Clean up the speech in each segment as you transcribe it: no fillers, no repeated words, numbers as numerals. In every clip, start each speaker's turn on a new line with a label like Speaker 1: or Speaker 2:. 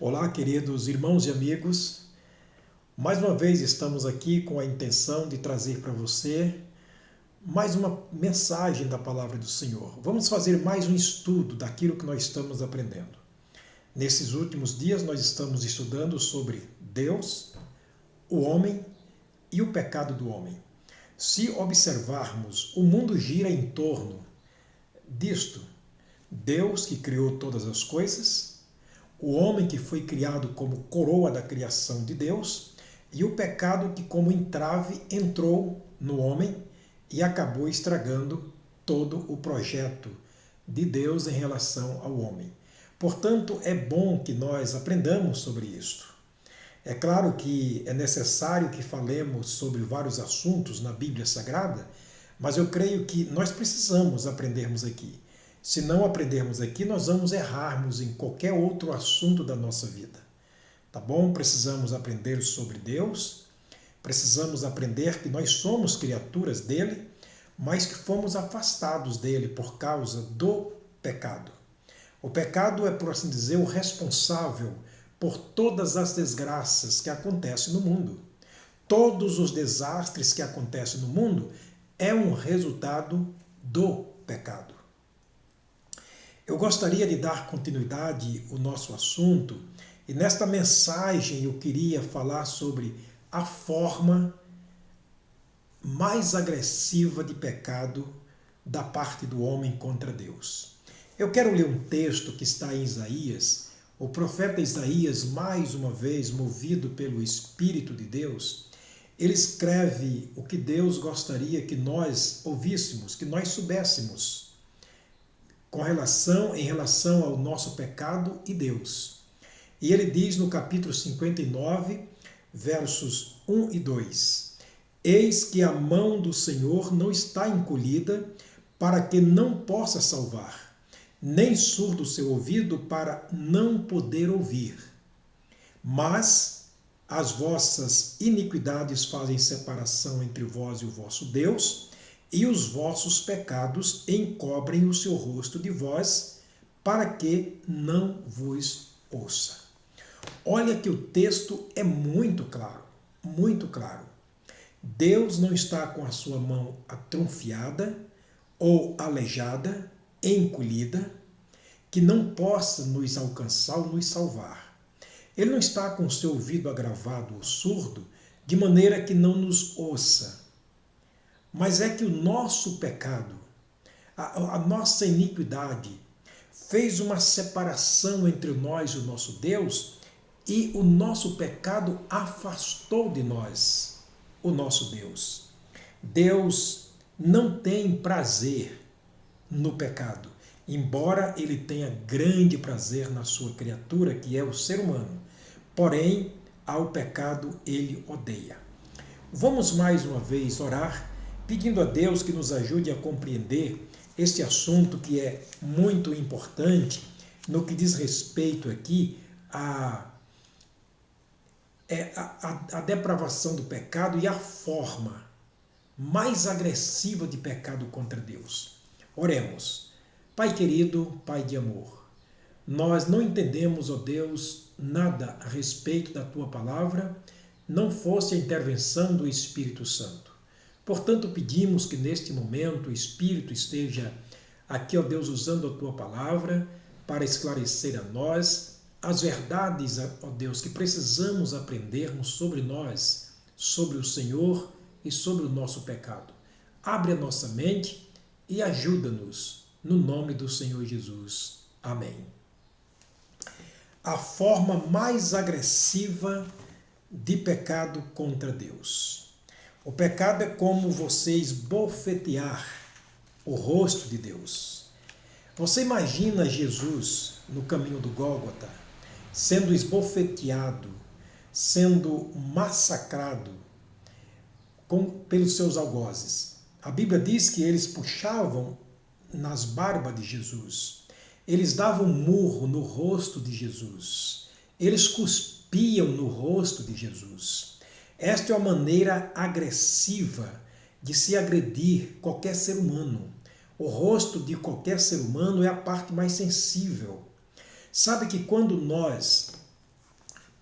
Speaker 1: Olá, queridos irmãos e amigos. Mais uma vez estamos aqui com a intenção de trazer para você mais uma mensagem da palavra do Senhor. Vamos fazer mais um estudo daquilo que nós estamos aprendendo. Nesses últimos dias nós estamos estudando sobre Deus, o homem e o pecado do homem. Se observarmos, o mundo gira em torno disto. Deus que criou todas as coisas, o homem que foi criado como coroa da criação de Deus e o pecado que como entrave entrou no homem e acabou estragando todo o projeto de Deus em relação ao homem. Portanto, é bom que nós aprendamos sobre isto. É claro que é necessário que falemos sobre vários assuntos na Bíblia Sagrada, mas eu creio que nós precisamos aprendermos aqui. Se não aprendermos aqui, nós vamos errarmos em qualquer outro assunto da nossa vida. Tá bom? Precisamos aprender sobre Deus, precisamos aprender que nós somos criaturas dele, mas que fomos afastados dele por causa do pecado. O pecado é, por assim dizer, o responsável por todas as desgraças que acontecem no mundo. Todos os desastres que acontecem no mundo é um resultado do pecado. Eu gostaria de dar continuidade ao nosso assunto e nesta mensagem eu queria falar sobre a forma mais agressiva de pecado da parte do homem contra Deus. Eu quero ler um texto que está em Isaías. O profeta Isaías, mais uma vez, movido pelo Espírito de Deus, ele escreve o que Deus gostaria que nós ouvíssemos, que nós soubéssemos, em relação ao nosso pecado e Deus. E ele diz no capítulo 59, versos 1 e 2: Eis que a mão do Senhor não está encolhida para que não possa salvar, nem surdo o seu ouvido para não poder ouvir. Mas as vossas iniquidades fazem separação entre vós e o vosso Deus, e os vossos pecados encobrem o seu rosto de vós, para que não vos ouça. Olha que o texto é muito claro, muito claro. Deus não está com a sua mão atrofiada ou aleijada, encolhida, que não possa nos alcançar ou nos salvar. Ele não está com o seu ouvido agravado ou surdo, de maneira que não nos ouça. Mas é que o nosso pecado, a nossa iniquidade, fez uma separação entre nós e o nosso Deus, e o nosso pecado afastou de nós o nosso Deus. Deus não tem prazer no pecado, embora ele tenha grande prazer na sua criatura, que é o ser humano. Porém, ao pecado ele odeia. Vamos mais uma vez orar, pedindo a Deus que nos ajude a compreender este assunto que é muito importante no que diz respeito aqui à depravação do pecado e a forma mais agressiva de pecado contra Deus. Oremos. Pai querido, Pai de amor, nós não entendemos, ó Deus, nada a respeito da Tua palavra, não fosse a intervenção do Espírito Santo. Portanto, pedimos que neste momento o Espírito esteja aqui, ó Deus, usando a Tua palavra para esclarecer a nós as verdades, ó Deus, que precisamos aprendermos sobre nós, sobre o Senhor e sobre o nosso pecado. Abre a nossa mente e ajuda-nos, no nome do Senhor Jesus. Amém. A forma mais agressiva de pecado contra Deus. O pecado é como você esbofetear o rosto de Deus. Você imagina Jesus no caminho do Gólgota, sendo esbofeteado, sendo massacrado pelos seus algozes. A Bíblia diz que eles puxavam nas barbas de Jesus, eles davam um murro no rosto de Jesus, eles cuspiam no rosto de Jesus. Esta é uma maneira agressiva de se agredir qualquer ser humano. O rosto de qualquer ser humano é a parte mais sensível. Sabe que quando nós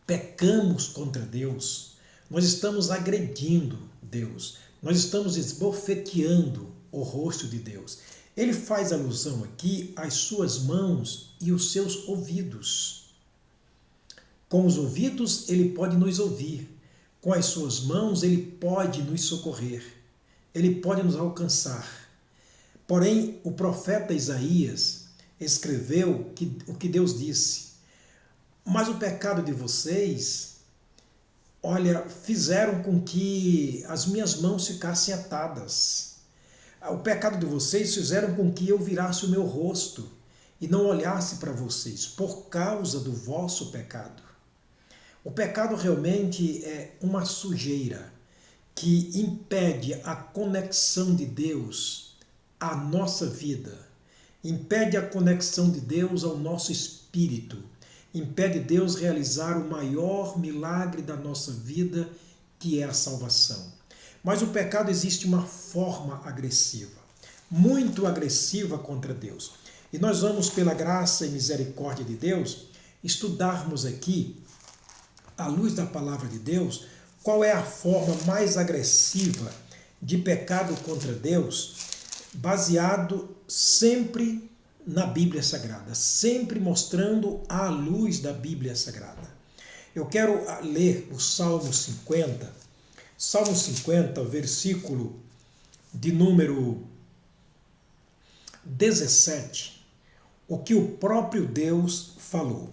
Speaker 1: pecamos contra Deus, nós estamos agredindo Deus, nós estamos esbofeteando o rosto de Deus. Ele faz alusão aqui às suas mãos e os seus ouvidos. Com os ouvidos ele pode nos ouvir, com as suas mãos ele pode nos socorrer, ele pode nos alcançar. Porém, o profeta Isaías escreveu o que Deus disse: mas o pecado de vocês, olha, fizeram com que as minhas mãos ficassem atadas. O pecado de vocês fizeram com que eu virasse o meu rosto e não olhasse para vocês, por causa do vosso pecado. O pecado realmente é uma sujeira que impede a conexão de Deus à nossa vida, impede a conexão de Deus ao nosso espírito, impede Deus realizar o maior milagre da nossa vida, que é a salvação. Mas o pecado existe uma forma agressiva, muito agressiva contra Deus. E nós vamos, pela graça e misericórdia de Deus, estudarmos aqui, à luz da palavra de Deus, qual é a forma mais agressiva de pecado contra Deus, baseado sempre na Bíblia Sagrada, sempre mostrando à luz da Bíblia Sagrada. Eu quero ler o Salmo 50, Salmo 50, versículo de número 17, o que o próprio Deus falou.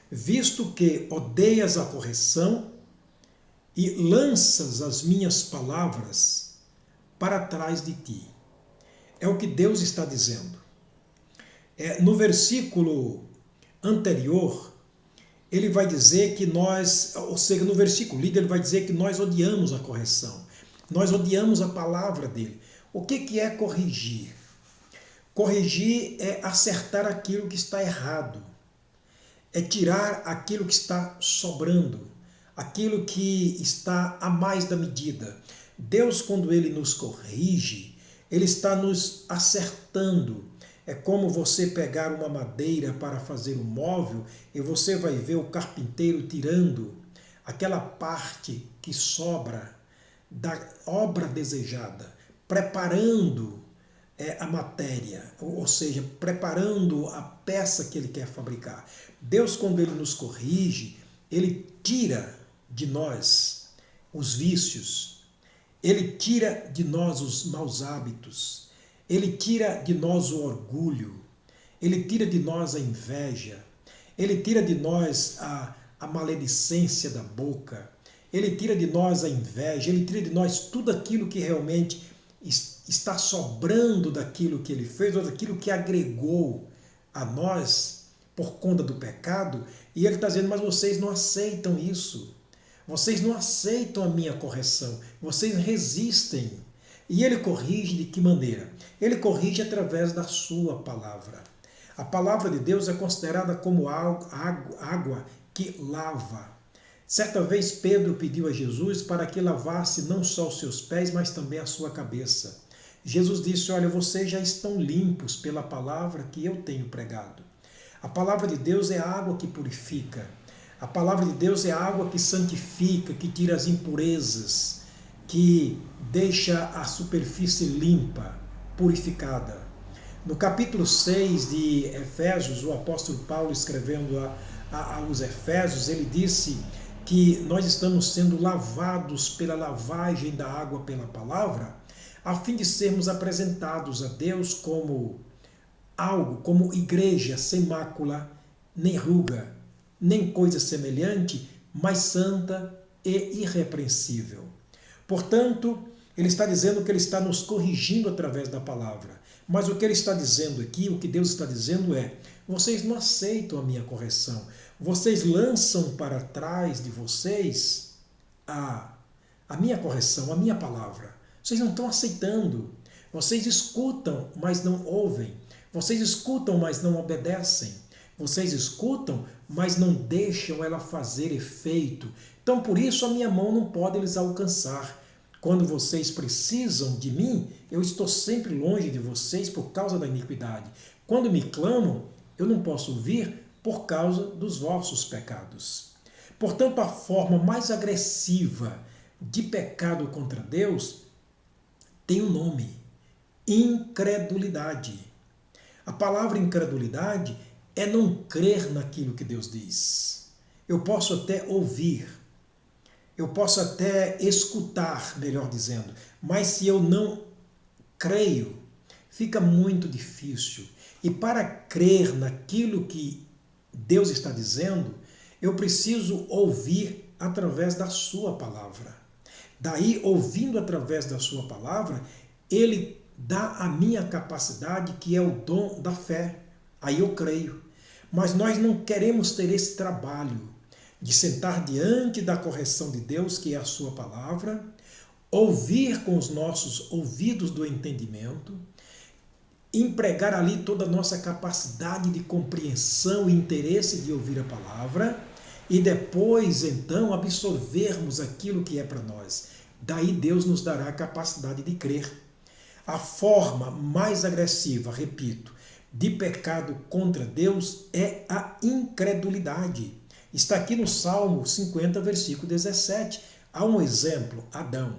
Speaker 1: Visto que odeias a correção e lanças as minhas palavras para trás de ti. É o que Deus está dizendo. No versículo anterior, ele vai dizer que nós, ou seja, no versículo lido, ele vai dizer que nós odiamos a correção. Nós odiamos a palavra dele. O que é corrigir? Corrigir é acertar aquilo que está errado. É tirar aquilo que está sobrando, aquilo que está a mais da medida. Deus, quando ele nos corrige, ele está nos acertando. É como você pegar uma madeira para fazer um móvel e você vai ver o carpinteiro tirando aquela parte que sobra da obra desejada, preparando a matéria, ou seja, preparando a peça que ele quer fabricar. Deus, quando ele nos corrige, ele tira de nós os vícios, ele tira de nós os maus hábitos, ele tira de nós o orgulho, ele tira de nós a inveja, ele tira de nós a maledicência da boca, ele tira de nós a inveja, ele tira de nós tudo aquilo que realmente está sobrando daquilo que ele fez, ou daquilo que agregou a nós por conta do pecado, e ele está dizendo, mas vocês não aceitam isso, vocês não aceitam a minha correção, vocês resistem. E ele corrige de que maneira? Ele corrige através da sua palavra. A palavra de Deus é considerada como água que lava. Certa vez Pedro pediu a Jesus para que lavasse não só os seus pés, mas também a sua cabeça. Jesus disse, olha, vocês já estão limpos pela palavra que eu tenho pregado. A palavra de Deus é a água que purifica. A palavra de Deus é a água que santifica, que tira as impurezas, que deixa a superfície limpa, purificada. No capítulo 6 de Efésios, o apóstolo Paulo, escrevendo aos Efésios, ele disse que nós estamos sendo lavados pela lavagem da água pela palavra, a fim de sermos apresentados a Deus como algo, como igreja sem mácula, nem ruga, nem coisa semelhante, mas santa e irrepreensível. Portanto, ele está dizendo que ele está nos corrigindo através da palavra. Mas o que ele está dizendo aqui, o que Deus está dizendo é, vocês não aceitam a minha correção. Vocês lançam para trás de vocês a minha correção, a minha palavra. Vocês não estão aceitando. Vocês escutam, mas não ouvem. Vocês escutam, mas não obedecem. Vocês escutam, mas não deixam ela fazer efeito. Então, por isso, a minha mão não pode lhes alcançar. Quando vocês precisam de mim, eu estou sempre longe de vocês por causa da iniquidade. Quando me clamam, eu não posso ouvir por causa dos vossos pecados. Portanto, a forma mais agressiva de pecado contra Deus tem um nome: incredulidade. A palavra incredulidade é não crer naquilo que Deus diz. Eu posso até ouvir, eu posso até escutar, melhor dizendo, mas se eu não creio, fica muito difícil. E para crer naquilo que Deus está dizendo, eu preciso ouvir através da sua palavra. Daí, ouvindo através da sua palavra, ele dá a minha capacidade, que é o dom da fé. Aí eu creio. Mas nós não queremos ter esse trabalho de sentar diante da correção de Deus, que é a sua palavra, ouvir com os nossos ouvidos do entendimento, empregar ali toda a nossa capacidade de compreensão e interesse de ouvir a palavra e depois, então, absorvermos aquilo que é para nós. Daí Deus nos dará a capacidade de crer. A forma mais agressiva, repito, de pecado contra Deus é a incredulidade. Está aqui no Salmo 50, versículo 17. Há um exemplo, Adão.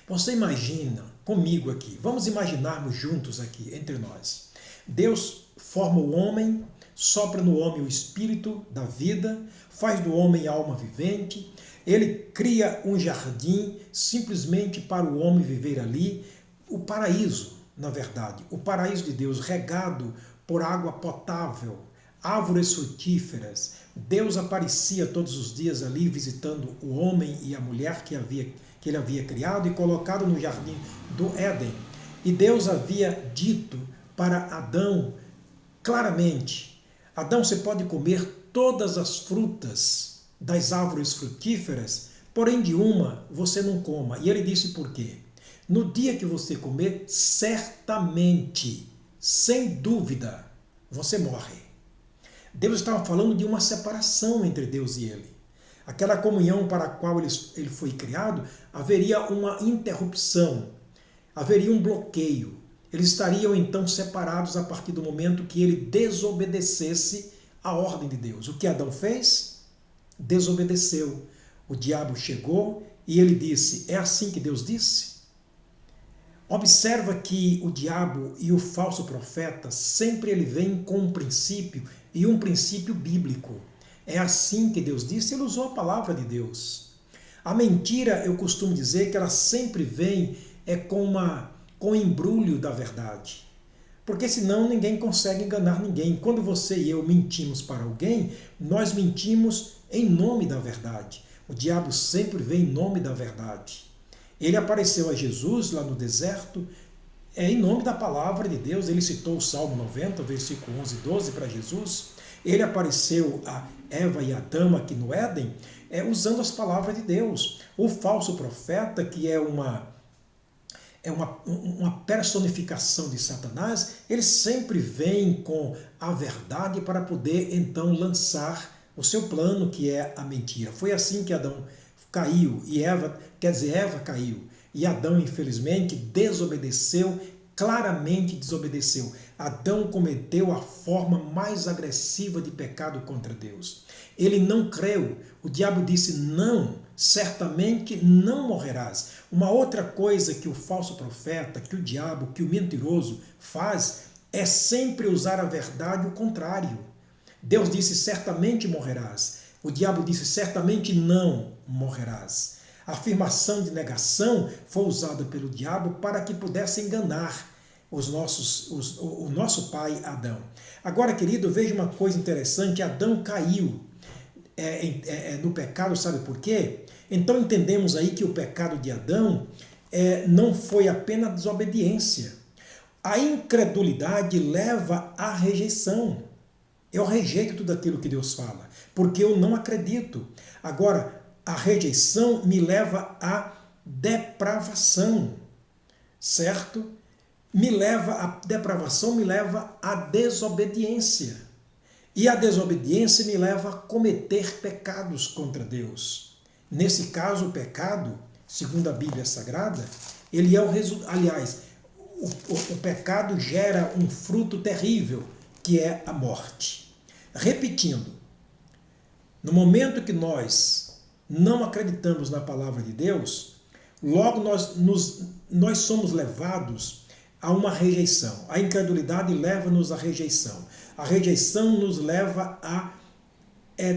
Speaker 1: Você imagina comigo aqui, vamos imaginarmos juntos aqui, entre nós. Deus forma o homem, sopra no homem o espírito da vida, faz do homem alma vivente, ele cria um jardim simplesmente para o homem viver ali, o paraíso, na verdade, o paraíso de Deus, regado por água potável, árvores frutíferas. Deus aparecia todos os dias ali visitando o homem e a mulher que ele havia criado e colocado no jardim do Éden. E Deus havia dito para Adão claramente: Adão, você pode comer todas as frutas das árvores frutíferas, porém de uma você não coma. E ele disse por quê? No dia que você comer, certamente, sem dúvida, você morre. Deus estava falando de uma separação entre Deus e ele. Aquela comunhão para a qual ele foi criado, haveria uma interrupção, haveria um bloqueio. Eles estariam então separados a partir do momento que ele desobedecesse a ordem de Deus. O que Adão fez? Desobedeceu. O diabo chegou e ele disse: é assim que Deus disse? Observa que o diabo e o falso profeta sempre ele vem com um princípio, e um princípio bíblico. É assim que Deus disse, ele usou a palavra de Deus. A mentira, eu costumo dizer que ela sempre vem com o embrulho da verdade. Porque senão ninguém consegue enganar ninguém. Quando você e eu mentimos para alguém, nós mentimos em nome da verdade. O diabo sempre vem em nome da verdade. Ele apareceu a Jesus lá no deserto, em nome da palavra de Deus. Ele citou o Salmo 90, versículo 11 e 12 para Jesus. Ele apareceu a Eva e Adão aqui no Éden, usando as palavras de Deus. O falso profeta, que é uma personificação de Satanás, ele sempre vem com a verdade para poder então lançar o seu plano, que é a mentira. Foi assim que Adão caiu e Eva caiu. E Adão, infelizmente, desobedeceu, claramente desobedeceu. Adão cometeu a forma mais agressiva de pecado contra Deus. Ele não creu. O diabo disse: não, certamente não morrerás. Uma outra coisa que o falso profeta, que o diabo, que o mentiroso faz é sempre usar a verdade o contrário. Deus disse: certamente morrerás. O diabo disse: certamente não morrerás. A afirmação de negação foi usada pelo diabo para que pudesse enganar o nosso pai Adão. Agora, querido, veja uma coisa interessante: Adão caiu no pecado, sabe por quê? Então entendemos aí que o pecado de Adão não foi apenas desobediência. A incredulidade leva à rejeição. Eu rejeito tudo aquilo que Deus fala, porque eu não acredito. Agora, a rejeição me leva à depravação, certo? A depravação me leva à desobediência. E a desobediência me leva a cometer pecados contra Deus. Nesse caso, o pecado, segundo a Bíblia Sagrada, ele é o resultado. Aliás, o pecado gera um fruto terrível, que é a morte. Repetindo, No momento que nós não acreditamos na palavra de Deus, logo nós somos levados a uma rejeição. A incredulidade leva-nos à rejeição. A rejeição nos leva à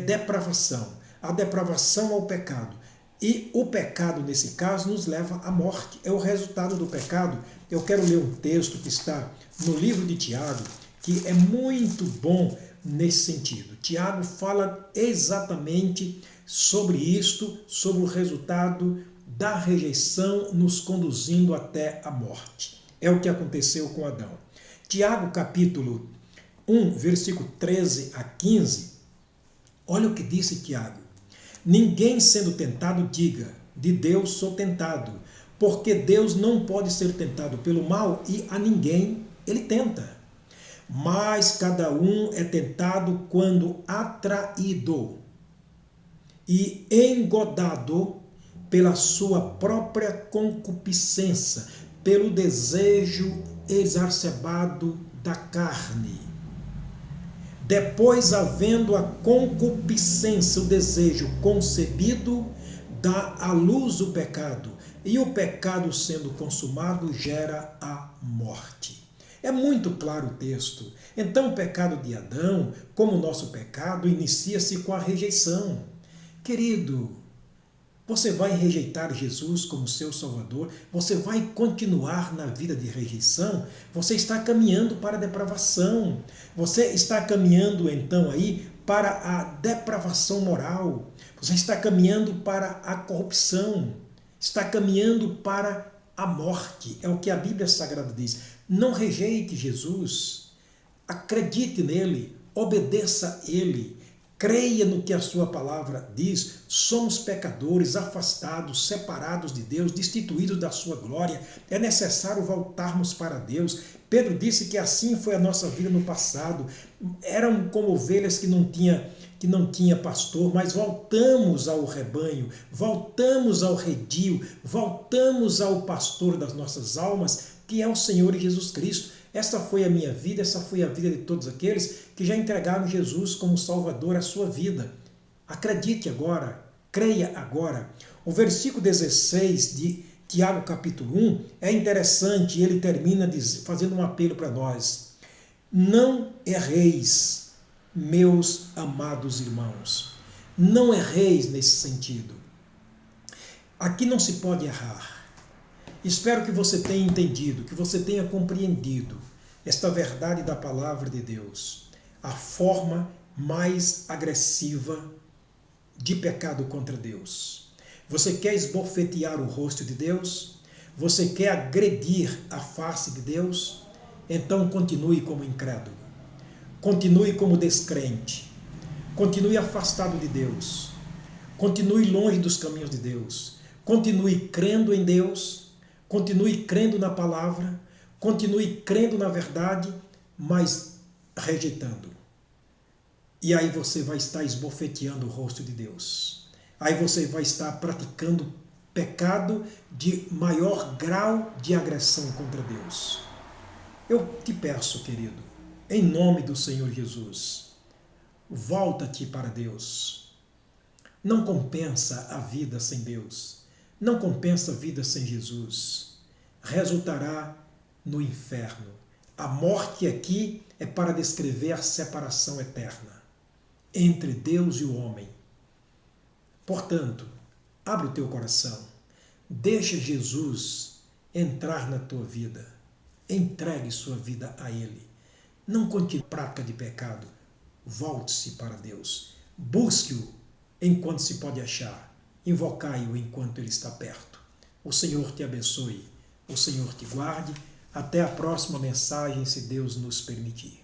Speaker 1: depravação. A depravação ao pecado. E o pecado, nesse caso, nos leva à morte. É o resultado do pecado. Eu quero ler um texto que está no livro de Tiago, que é muito bom nesse sentido. Tiago fala exatamente sobre isto, sobre o resultado da rejeição nos conduzindo até a morte. É o que aconteceu com Adão. Tiago, capítulo 1, versículo 13 a 15, olha o que disse Tiago. Ninguém sendo tentado diga, de Deus sou tentado, porque Deus não pode ser tentado pelo mal e a ninguém ele tenta. Mas cada um é tentado quando atraído e engodado pela sua própria concupiscência, pelo desejo exacerbado da carne. Depois, havendo a concupiscência, o desejo concebido, dá à luz o pecado, e o pecado sendo consumado gera a morte. É muito claro o texto. Então o pecado de Adão, como o nosso pecado, inicia-se com a rejeição. Querido, você vai rejeitar Jesus como seu Salvador? Você vai continuar na vida de rejeição? Você está caminhando para a depravação. Você está caminhando então aí para a depravação moral. Você está caminhando para a corrupção. Está caminhando para a morte. É o que a Bíblia Sagrada diz. Não rejeite Jesus. Acredite nele. Obedeça a ele. Creia no que a sua palavra diz. Somos pecadores, afastados, separados de Deus, destituídos da sua glória. É necessário voltarmos para Deus. Pedro disse que assim foi a nossa vida no passado. Eram como ovelhas que não tinha pastor, mas voltamos ao rebanho, voltamos ao redil, voltamos ao pastor das nossas almas, que é o Senhor Jesus Cristo. Essa foi a minha vida, essa foi a vida de todos aqueles que já entregaram Jesus como Salvador à sua vida. Acredite agora, creia agora. O versículo 16 de Tiago capítulo 1 é interessante, ele termina fazendo um apelo para nós. Não erreis, meus amados irmãos. Não erreis nesse sentido. Aqui não se pode errar. Espero que você tenha entendido, que você tenha compreendido esta verdade da palavra de Deus. A forma mais agressiva de pecado contra Deus. Você quer esbofetear o rosto de Deus? Você quer agredir a face de Deus? Então continue como incrédulo. Continue como descrente. Continue afastado de Deus. Continue longe dos caminhos de Deus. Continue crendo em Deus. Continue crendo na palavra, continue crendo na verdade, mas rejeitando. E aí você vai estar esbofeteando o rosto de Deus. Aí você vai estar praticando pecado de maior grau de agressão contra Deus. Eu te peço, querido, em nome do Senhor Jesus, volta-te para Deus. Não compensa a vida sem Deus. Não compensa a vida sem Jesus. Resultará no inferno. A morte aqui é para descrever a separação eterna entre Deus e o homem. Portanto, abre o teu coração. Deixa Jesus entrar na tua vida. Entregue sua vida a Ele. Não continue prática de pecado. Volte-se para Deus. Busque-o enquanto se pode achar. Invocai-o enquanto ele está perto. O Senhor te abençoe. O Senhor te guarde. Até a próxima mensagem, se Deus nos permitir.